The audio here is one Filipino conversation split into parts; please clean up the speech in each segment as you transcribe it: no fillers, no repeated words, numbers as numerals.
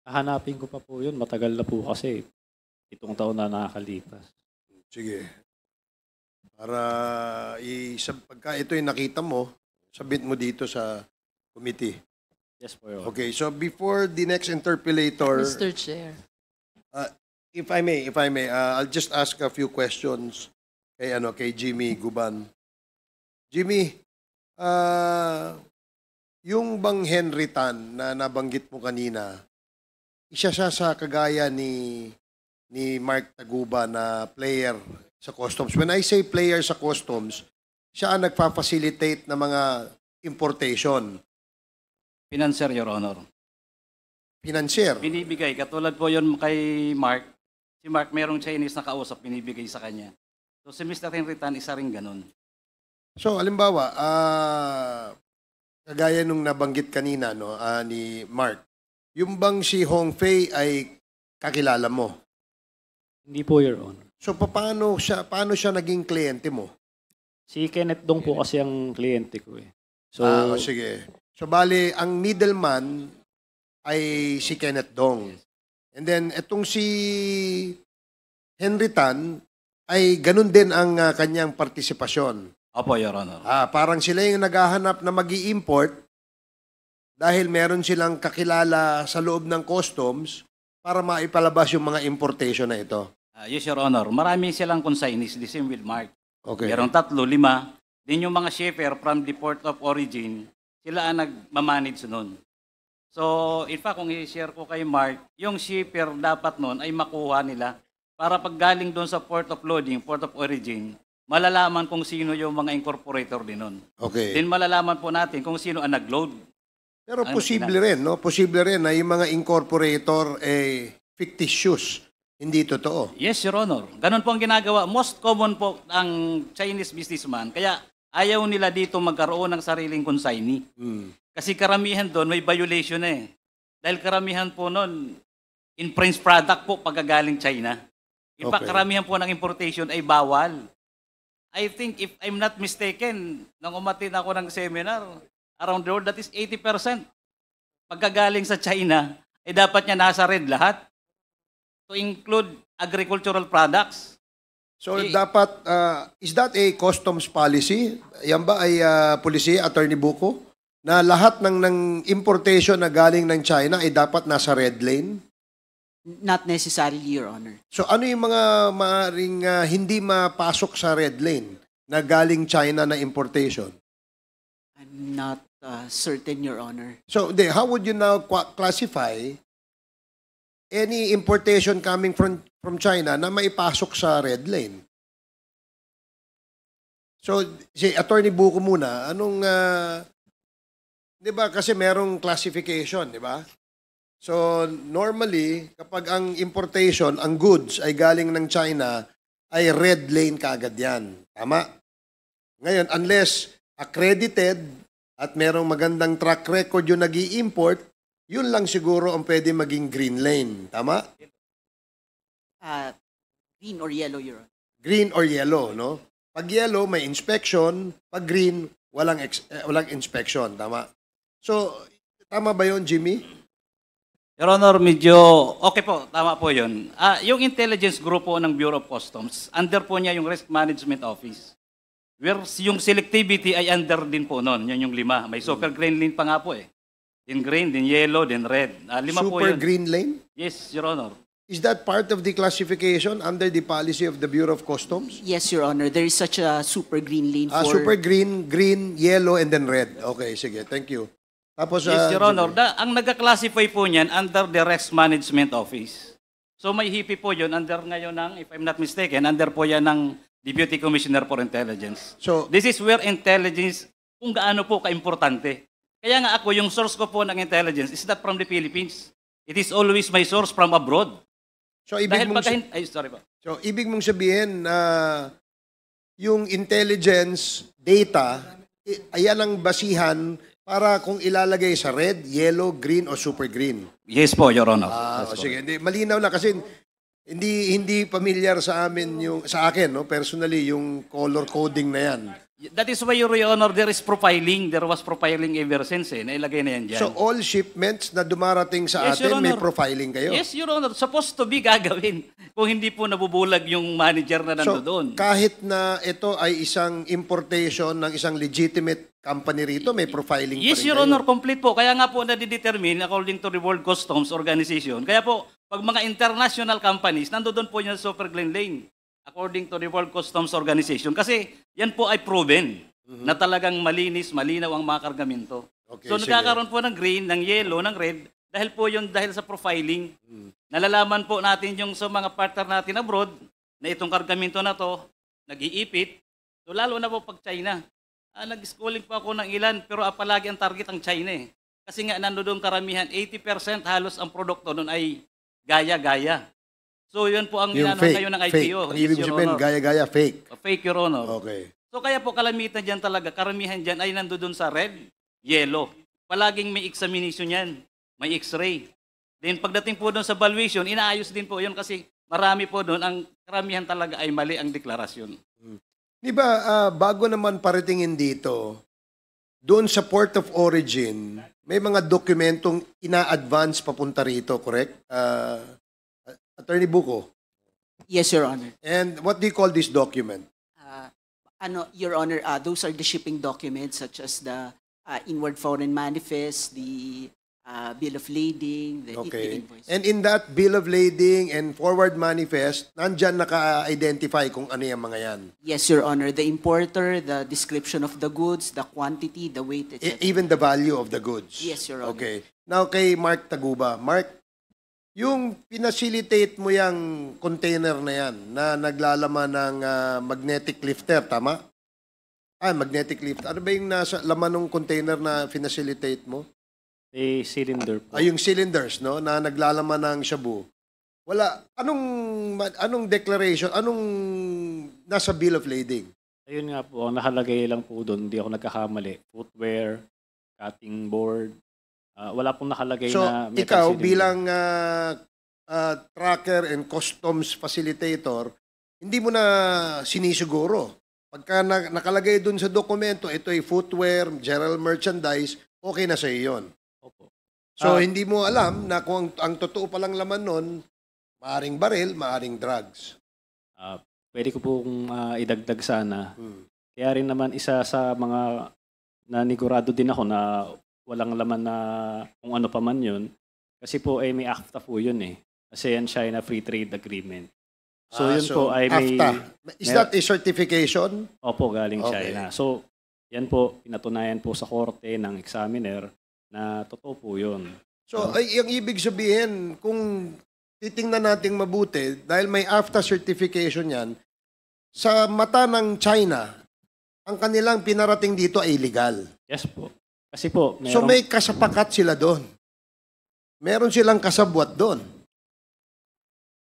Hahanapin ko pa po yun. Matagal na po kasi. 7 taon na nakakalipas. Sige. Para pagka ito yung nakita mo, submit mo dito sa committee. Yes po, Your Honor. Okay, so before the next interpellator, Mr. Chair. if I may, I'll just ask a few questions kay Jimmy Guban. Jimmy, yung bang Henry Tan na nabanggit mo kanina, isa siya sa kagaya ni Mark Taguba na player sa customs. When I say player sa customs, siya ang nagfa-facilitate ng mga importation. Financier, Your Honor. Financier. Binibigay. Katulad po yun kay Mark. Si Mark, merong Chinese na kausap, binibigay sa kanya. So si Mr. Henry Tan, isa rin ganun. So, alimbawa, kagaya nung nabanggit kanina ni Mark, yung bang si Hong Fei ay kakilala mo? Hindi po, Your Honor. So, paano siya naging kliyente mo? Si Kenneth Dong po kasi ang kliyente ko eh. So, sige. So, bali, ang middleman ay si Kenneth Dong. And then, itong si Henry Tan ay ganun din ang kanyang partisipasyon. Opo, Your Honor. Parang sila yung naghahanap na mag-i-import dahil meron silang kakilala sa loob ng customs para maipalabas yung mga importation na ito. Yes, Your Honor. Marami silang consignees, the same with Mark. Okay. Merong 3, 5. Din yung mga shipper from the port of origin, sila ang nagmamanage nun. So, in fact, kung i-share ko kay Mark, yung shipper dapat nun ay makuha nila para pag galing doon sa port of loading, port of origin, malalaman kung sino yung mga incorporator din nun. Okay. Then malalaman po natin kung sino ang nag-load. Pero posible rin, no? Posible rin na yung mga incorporator fictitious, hindi totoo. Yes, Your Honor. Ganun po ang ginagawa. Most common po ang Chinese businessman. Kaya ayaw nila dito magkaroon ng sariling consignee. Kasi karamihan doon may violation eh. Dahil karamihan po noon, in-French product po pagkagaling China. In fact, karamihan po ng importation ay bawal. I think, if I'm not mistaken, nang umatin ako ng seminar, around the world, that is 80%. Pagkagaling sa China, ay dapat niya nasa red lahat. To include agricultural products. So, dapat, is that a customs policy? Yan ba ay policy, Attorney Buko? Na lahat ng importation na galing ng China ay dapat nasa red lane? Not necessarily, Your Honor. So, ano yung mga maaaring hindi mapasok sa red lane na galing China na importation? I'm not certain, Your Honor. So, how would you now classify any importation coming from China na maipasok sa red lane? So, si Attorney Buko muna, anong, di ba kasi merong classification, di ba? So, normally, kapag ang importation, ang goods ay galing ng China, ay red lane kaagad yan. Tama? Ngayon, unless accredited at merong magandang track record yung nag-i-import, yun lang siguro ang pwede maging green lane. Tama? Green or yellow, Your Honor. Green or yellow, no? Pag yellow, may inspection. Pag green, walang inspection. Tama? So, tama ba yun, Jimmy? Your Honor, medyo, okay po, tama po yun. Yung intelligence group po ng Bureau of Customs, under po niya yung Risk Management Office. Where yung selectivity ay under din po noon, yun yung 5. May super green lane pa nga po eh. Din green, din yellow, din red. 5 po Super yun. green lane? Yes, Your Honor. Is that part of the classification under the policy of the Bureau of Customs? Yes, Your Honor. There is such a super green lane for... Super green, yellow, and then red. Okay, sige. Thank you. Tapos, Yes, Your Honor. Ang nagka-classify po niyan under the Risk Management Office. So may HIPI po yun under ngayon ng, if I'm not mistaken, under po yan ng Deputy Commissioner for Intelligence. So, this is where intelligence, kung gaano po ka-importante. Kaya nga ako, yung source ko po ng intelligence is not from the Philippines. It is always my source from abroad. So, ibig mong sabihin na yung intelligence data, ayan ang basihan para kung ilalagay sa red, yellow, green, o super green. Yes po, Your Honor. Sige, malinaw na kasi hindi familiar sa amin sa akin, no, personally, yung color coding na yan. That is why, Your Honor, there is profiling. There was profiling ever since, nailagay na yan dyan. So all shipments na dumarating sa Yes, Your atin, may Honor. profiling kayo? Yes, Your Honor. Supposed to be gagawin kung hindi po nabubulag yung manager na So, nandoon. kahit na ito ay isang importation ng isang legitimate company rito, may profiling Yes, pa rin Your kayo? Honor, complete po. Kaya nga po nadidetermine according to the World Customs Organization. Kaya po, pag mga international companies, nandoon po yung Super Glen Lane according to the World Customs Organization. Kasi yan po ay proven na talagang malinis, malinaw ang mga kargamento. Okay, So sige. nagkakaroon po ng green, ng yellow, ng red, dahil po yun dahil sa profiling. Nalalaman po natin yung sa mga partner natin abroad na itong kargamento na to, nag-iipit. So lalo na po pag China. Nag-schooling po ako ng ilan, pero palagi ang target ang China eh. Kasi nga nandoon karamihan, 80% halos ang produkto doon ay gaya-gaya. So yun po ang Yung inano fake, ngayon ng fake. IPO. Ang Yes, ibig Your sabihin, Honor. gaya-gaya, fake. Fake, Your Honor. Okay. So kaya po kalamitan dyan talaga, karamihan dyan ay nandoon sa red, yellow. Palaging may examination yan, may x-ray. Then pagdating po doon sa valuation, inaayos din po yun kasi marami po doon, ang karamihan talaga ay mali ang deklarasyon. Di ba, bago naman paratingin dito, doon sa port of origin, may mga dokumentong ina-advance papunta rito, correct? Attorney Buko. Yes, Your Honor. And what do you call this document? Your Honor, those are the shipping documents such as the inward foreign manifest, the bill of lading, the Okay. invoice. And in that bill of lading and forward manifest, nandyan naka-identify kung ano yung mga yan. Yes, Your Honor. The importer, the description of the goods, the quantity, the weight, etc. Even the value of the goods. Yes, Your Honor. Okay. Now kay Mark Taguba. Mark, yung pinacilitate mo yung container na yan na naglalaman ng magnetic lifter, tama? Magnetic lift. Ano ba yung nasa laman ng container na pinacilitate mo? Cylinder po. Yung cylinders, no, na naglalaman ng shabu. Wala. Anong declaration? Anong nasa bill of lading? Ayun nga po, ang nakalagay lang po doon, hindi ako nagkakamali. Footwear, cutting board. Wala pong nakalagay So, na metal ikaw cylinder. bilang tracker and customs facilitator, hindi mo na sinisiguro. Pagka nakalagay dun sa dokumento, ito ay footwear, general merchandise, okay na sa iyo yun. Opo. So, hindi mo alam na kung ang totoo palang laman nun, maaring baril, maaring drugs. Pwede ko pong idagdag sana. Hmm. Kaya rin naman isa sa mga nanigurado din ako na walang laman na kung ano pa man yun. Kasi po ay may AFTA po yun eh. Kasi yan China Free Trade Agreement. So yun po ay may... AFTA. Is that a certification? Opo, galing Okay. China. So yan po, pinatunayan po sa korte ng examiner na totoo po yun. So, ay, ang ibig sabihin, kung titingnan nating mabuti, dahil may AFTA certification yan, sa mata ng China, ang kanilang pinarating dito ay illegal. Yes po. Kasi po, So may kasapakat sila doon. Meron silang kasabwat doon.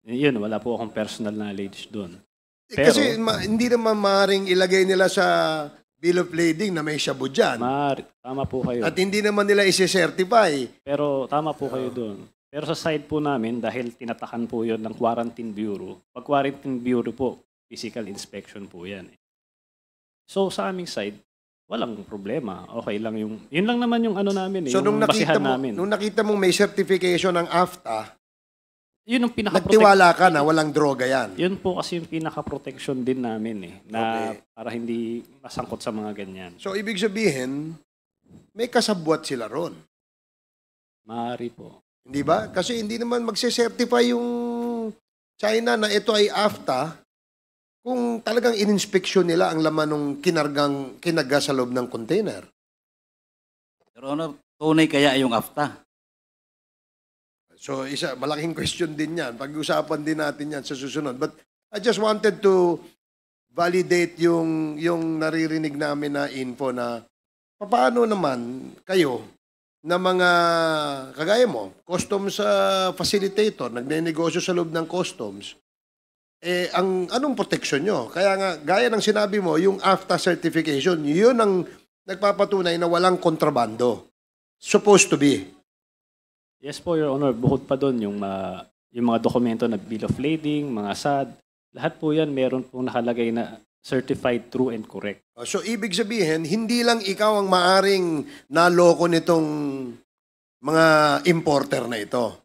yun, wala po akong personal knowledge doon. Pero- Kasi hindi naman maaaring ilagay nila sa bill of lading na may shabu dyan. Tama po kayo. At hindi naman nila isi-certify. Pero tama po kayo doon. Pero sa side po namin, dahil tinatakan po yun ng Quarantine Bureau, pag Quarantine Bureau po, physical inspection po yan. So sa aming side, walang problema. Okay lang yung... Yun lang naman yung ano namin eh, So yung basihan nung namin. nakita mong may certification ng AFTA, Yun ang nagtiwala ka na walang droga yan. Yun po kasi yung pinaka-protection din namin eh, na Okay. para hindi masangkot sa mga ganyan. So ibig sabihin, may kasabwat sila ron. Maaari po. Hindi ba? Kasi hindi naman magse-certify yung China na ito ay AFTA kung talagang in-inspection nila ang laman ng kinaga sa loob ng container. Your Honor, tunay kaya yung AFTA? So malaking question din yan. Pag-usapan din natin yan sa susunod. But I just wanted to validate yung naririnig namin na info na paano naman kayo na mga kagaya mo, customs facilitator, nagnenegosyo sa loob ng customs, anong protection nyo? Kaya nga, gaya ng sinabi mo, yung AFTA certification, yun ang nagpapatunay na walang kontrabando. Supposed to be. Yes po, Your Honor. Bukod pa doon, yung mga dokumento na bill of lading, mga SAD, lahat po yan meron pong nakalagay na certified true and correct. So, ibig sabihin, hindi lang ikaw ang maaring naloko nitong mga importer na ito.